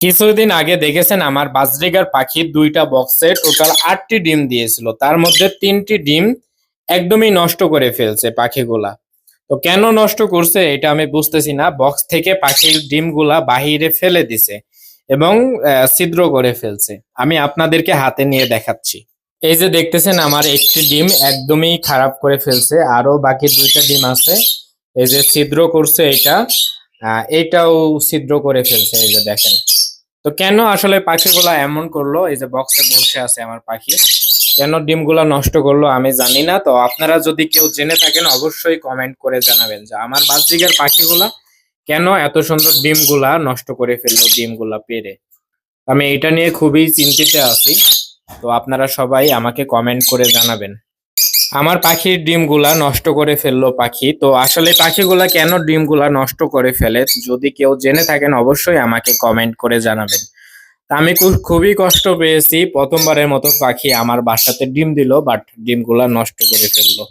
কিছুদিন আগে দেখেছেন আমার বাজরিগার পাখি দুইটা বক্সে টোটাল 8টি ডিম দিয়েছিল, তার মধ্যে 3টি ডিম একদমই নষ্ট করে ফেলছে পাখিগুলা। তো কেন নষ্ট করছে এটা আমি বুঝতেছি না। বক্স থেকে পাখির ডিমগুলা বাহিরে ফেলে দিছে এবং ছিদ্র করে ফেলছে। আমি আপনাদেরকে হাতে নিয়ে দেখাচ্ছি। এই যে দেখতেছেন আমার একটি ডিম একদমই খারাপ করে ফেলছে, আরো বাকি দুইটা ডিম আছে। এই যে ছিদ্র করছে এটা, এইটাও ছিদ্র করে ফেলছে, এই যে দেখেন। তো কেন আসলে পাখিগুলা এমন করলো? এই যে বক্সে বসে আছে আমার পাখি, কেন ডিমগুলা নষ্ট করলো আমি জানি না। তো আপনারা যদি কেউ জেনে থাকেন অবশ্যই কমেন্ট করে জানাবেন যে আমার বাজরিগার পাখিগুলা কেন এত সুন্দর ডিমগুলা নষ্ট করে ফেললো ডিমগুলা পেড়ে। আমি এটা নিয়ে খুবই চিন্তিত আছি। তো আপনারা সবাই আমাকে কমেন্ট করে জানাবেন। আমার পাখির ডিমগুলা নষ্ট করে ফেললো পাখি, তো আসলে পাখিগুলা কেন ডিমগুলা নষ্ট করে ফেলে যদি কেউ জেনে থাকেন অবশ্যই আমাকে কমেন্ট করে জানাবেন। তা আমি খুবই কষ্ট পেয়েছি, প্রথমবারের মতো পাখি আমার বাসাতে ডিম দিল বাট ডিমগুলা নষ্ট করে ফেললো।